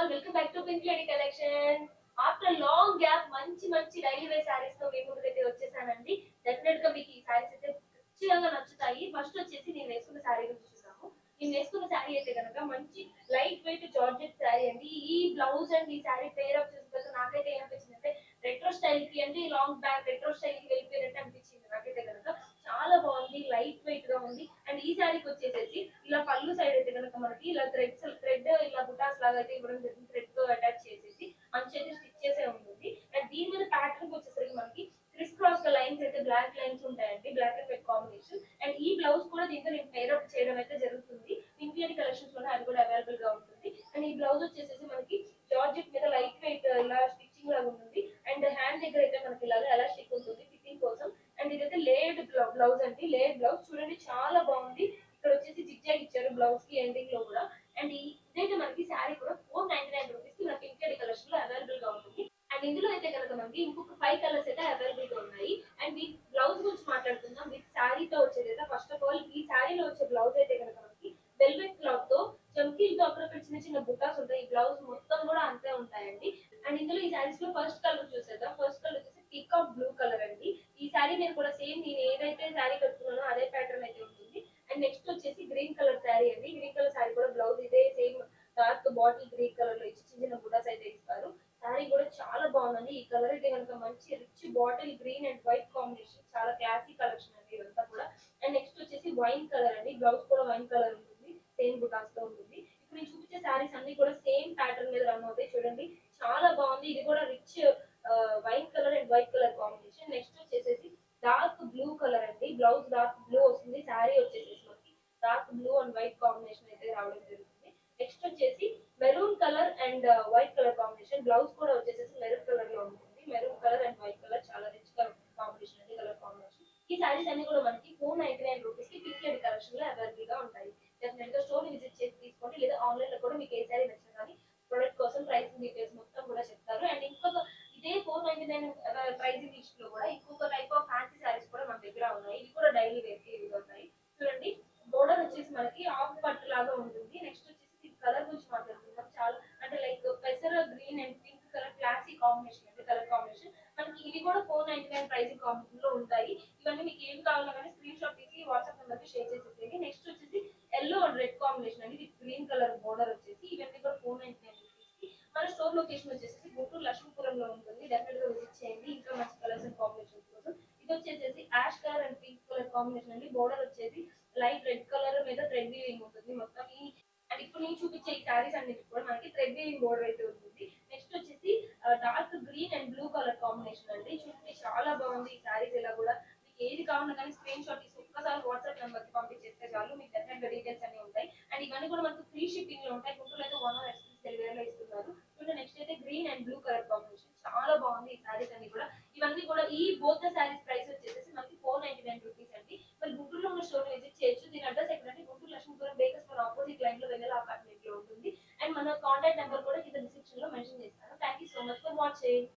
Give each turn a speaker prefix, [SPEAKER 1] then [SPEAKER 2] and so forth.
[SPEAKER 1] All welcome back to pink lady collection. After long gap మంచి మంచి daily wear saris తో మీ ముందుకైతే వచ్చేసానండి. డెఫినెట్ గా మీకు ఈ సారీస్ అయితే ఖచ్చితంగా నచ్చుతాయి. ఫస్ట్ వచ్చేసి నేను వేసుకున్న సారీ గురించి చూద్దాము. నేను వేసుకున్న సారీ అయితే కనుక మంచి లైట్ వెయిట్ జార్జెట్ సారీ అండి. ఈ బ్లౌజ్ అండ్ ఈ సారీ పేర్ అప్ చూసిన తర్వాత నాకైతే ఏమనిపించింది అంటే రెట్రో స్టైల్ కి అంటే లాంగ్ బ్యాక్ రెట్రో స్టైల్ కి వెళ్ళిపోయినట్టు అనిపించింది నాకైతే కనుక. చాలా బాగుంది, లైట్ వెయిట్ గా ఉంది. అండ్ ఈ సారీకి వచ్చేసేసి ఇలా పళ్ళు సైడ్ అయితే కనుక మనకి ఇలా థ్రెడ్ ఇలా బుటాస్ లాగా అయితే ఇవ్వడం జరిగింది. థ్రెడ్ తో అటాచ్ చేసేసి అంచు అయితే స్టిచ్ చేసే ఉంటుంది. అండ్ దీని మీద ప్యాటర్న్ వచ్చేసరికి మనకి క్రిస్ క్రాస్ గా లైన్స్ అయితే బ్లాక్ లైన్స్ ఉంటాయండి, black and white combination. And ఈ బ్లౌజ్ కూడా దీంతో నేను పేర్ అప్ చేయడం అయితే జరుగుతుంది. ఇండియన్ కలెక్షన్స్ లోనే అది కూడా అవైలబుల్ గా ఉంటుంది. అండ్ ఈ బ్లౌజ్ వచ్చేసేసి మనకి జార్జెట్ మీద లైట్ వెయిట్ ఇలా స్టిచ్చింగ్ లాగా ఉంటుంది. అండ్ హ్యాండ్ దగ్గర అయితే మనకి ఇలాగా ఎలాస్టిక్ ఉంటుంది ఫిట్టింగ్ కోసం. అండ్ ఇదైతే లేయర్డ్ బ్లౌజ్ అండి, లేయర్డ్ బ్లౌజ్ చూడండి చాలా బాగుంది. ఇక్కడ వచ్చేసి జిగ్జాగ్ ఇచ్చారు బ్లౌజ్ కి ఎండింగ్ లో కూడా. అండ్ ఇదైతే మనకి శారీ కూడా 499 రూపీస్ కి మన పింక్ కలెక్షన్ లో అవైలబుల్ గా ఉంటుంది. అండ్ ఇందులో అయితే కనుక మనకి ఇంకొక 5 కలర్స్ అయితే అవైలబుల్ గా ఉన్నాయి. అండ్ ఈ బ్లౌజ్ గురించి మాట్లాడుకుందాం. విత్ శారీతో వచ్చేది అయితే ఫస్ట్ ఆఫ్ ఆల్ ఈ శారీలో వచ్చే బ్లౌజ్ అయితే కనుక మనకి వెల్వెట్ క్లాత్ తో చమ్కీలతో అక్కడ చిన్న చిన్న బుట్టాస్ ఉంటాయి. ఈ బ్లౌజ్ మొత్తం కూడా అంతే ఉంటాయండి. అండ్ ఇందులో ఈ శారీస్ లో ఫస్ట్ కలర్ చూసేద్దాం. ఫస్ట్ కలర్ వచ్చేసి పీకాక్ బ్లూ కలర్ అండి. ఈ శారీ నేను కూడా సేమ్ నేను ఏదైతే శారీ కట్టుకున్నానో అదే ప్యాటర్న్ అయితే ఉంటుంది. అండ్ నెక్స్ట్ వచ్చేసి గ్రీన్ కలర్ శారీ అండి. గ్రీన్ కలర్ శారీ కూడా బ్లౌజ్ ఇదే same dark bottle green colour లో ఇచ్చి చిన్న చిన్న బుటాస్ అయితే ఇస్తారు. శారీ కూడా చాలా బాగుందండి. ఈ కలర్ అయితే కనుక మంచి rich bottle green and white combination, చాలా క్లాసీ కలెక్షన్ అండి ఇదంతా కూడా. అండ్ నెక్స్ట్ వచ్చేసి వైన్ కలర్ అండి. బ్లౌజ్ కూడా వైన్ కలర్ ఉంటుంది, సేమ్ బుటాస్ తో ఉంటుంది. ఇప్పుడు నేను చూపించే శారీస్ అన్ని కూడా సేమ్ ప్యాటర్న్ మీద రన్ అవుతాయి చూడండి. చాలా బాగుంది. ఇది కూడా rich wine colour and white colour combination. Next వచ్చేసేసి డార్క్ బ్లూ కలర్ అండి. బ్లౌజ్ డార్క్ బ్లూ వస్తుంది. శారీ వచ్చేసేసి మనకి dark blue and white combination అయితే రావడం జరుగుతుంది. నెక్స్ట్ వచ్చేసి maroon colour and white colour combination. Blouse కూడా వచ్చేసేసి మెరూన్ కలర్ లో ఉంటుంది. Maroon colour and white colour చాలా రిచ్ కలర్ కాంబినేషన్ అండి, కలర్ కాంబినేషన్. ఈ సారీస్ అన్ని కూడా మనకి 499 రూపీస్ కి పింక్ అండ్ కలెక్షన్ లో అవైలబుల్ గా ఉంటాయి. డెఫినెట్ గా స్టోర్ విజిట్ చేసి తీసుకోండి, లేదా ఆన్లైన్ లో కూడా మీకు ఏ సారీ నచ్చినా కానీ ప్రొడక్ట్ కోసం ప్రైసింగ్ డీటెయిల్స్ మొత్తం కూడా చెప్తారు. అండ్ ఇంకొక ఇదే 499 ప్రైసింగ్ లిస్ట్ లో కూడా ఇంకొక టైప్ ఆఫ్ ఫ్యాన్సీ సారీస్ కూడా మన దగ్గర ఉన్నాయి. ఇవి కూడా డైలీ వేర్ కి ఇవి ఉన్నాయి చూడండి. బోర్డర్ వచ్చేసి మనకి ఆఫ్ పట్టు లాగా ఉంటుంది. నెక్స్ట్ వచ్చేసి దీని కలర్ గురించి మాట్లాడుకుందాం. చాలా అంటే లైక్ పెసర green and pink colour classy combination అంటే కలర్ కాంబినేషన్. మనకి ఇవి కూడా 499 ప్రైసింగ్ కాంబినేషన్ లో ఉంటాయి. ఇవన్నీ మీకు ఏం కావాలో కానీ స్క్రీన్ షాట్ తీసి వాట్సాప్ నెంబర్ కి షేర్ చేసేసేయండి. నెక్స్ట్ వచ్చేసి ఎల్లో అండ్ రెడ్ కాంబినేషన్ అండి, విత్ గ్రీన్ కలర్ బోర్డర్ వచ్చేసి. ఇవన్నీ కూడా 499 రూపీస్ కి. మన స్టోర్ లొకేషన్ వచ్చేసి గుంటూరు లక్ష్మీపురంలో ఉంటుంది. డెఫినెట్ గా విజిట్ చేయండి ఇంకా మంచి కలర్స్ అండ్ కాంబినేషన్స్ కోసం. ఇది వచ్చేసి ash colour and pink colour combination అండి. బోర్డర్ వచ్చేసి లైట్ రెడ్ కలర్ మీద థ్రెడ్ వీవింగ్ ఉంటుంది మొత్తం. ఈ అండ్ ఇప్పుడు నేను చూపించే ఈ సారీస్ అన్నిటి కూడా మనకి థ్రెడ్ వీవింగ్ బోర్డర్ అయితే ఉంటుంది. నెక్స్ట్ వచ్చేసి dark green and blue colour combination అండి. చూడండి చాలా బాగుంది ఈ సారీస్. ఇలా కూడా మీకు ఏది కావాలన్నా కానీ స్క్రీన్ షాట్ తీసి ఒక్కసారి వాట్సాప్ నెంబర్ కి పంపించేస్తే చాలు, మీకు డెఫినెట్ గా డీటెయిల్స్ అన్ని ఉంటాయి. అండ్ ఇవన్నీ కూడా మనకు ఫ్రీ షిప్పింగ్ లో ఉంటాయి. గుంటూరులో అయితే 1 అవర్ ఎక్స్ప్రెస్ డెలివరీలో ఇస్తున్నారు. చూడండి నెక్స్ట్ అయితే గ్రీన్ అండ్ బ్లూ కలర్